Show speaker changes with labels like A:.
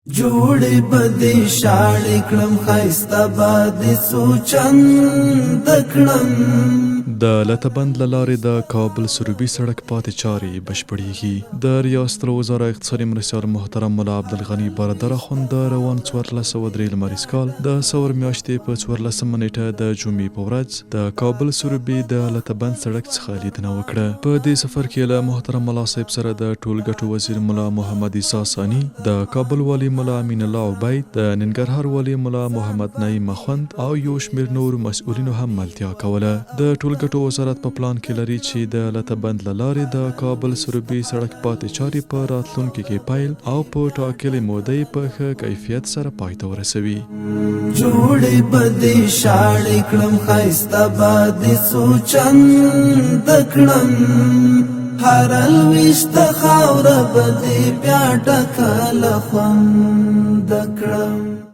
A: جوړې بدې شاړې کړم ښایسته بادې څو چند کړم
B: د لتبند له لارې د کابل سروبي سړک پاتې چارې بشپړېږي. د ریاست وزارت اقتصادي مرستیال محترم ملا عبدالغني برادر اخوند د روان 1403 لمریز کال د سور میاشتې په 14مه نیټه د جمعې په ورځ د کابل سروبي د لتبند سړک څخه لیدنه وکړه. په دې سفر کې له محترم ملا صاحب سره د ټولګټو وزیر ملا محمد عیسی ثاني، د کابل والی ملا امین الله عبید، د ننګرهار والی ملا محمد نعیم اخوند او یو شمېر نور مسؤلینو هم ملتیا کوله. د ټولګټو وزارت په پلان کې لري چې د لتبند له لارې د کابل سروبي سړک پاتې چارې په راتلونکي کې پیل او په ټاکلې مودې په ښه کیفیت سره پای ته ورسوي.
A: جوړې بدې شاړې کړم ښایسته بادې څو چند کړم هر لویشته خاوره به دې بیا ډکه له خوند کړم.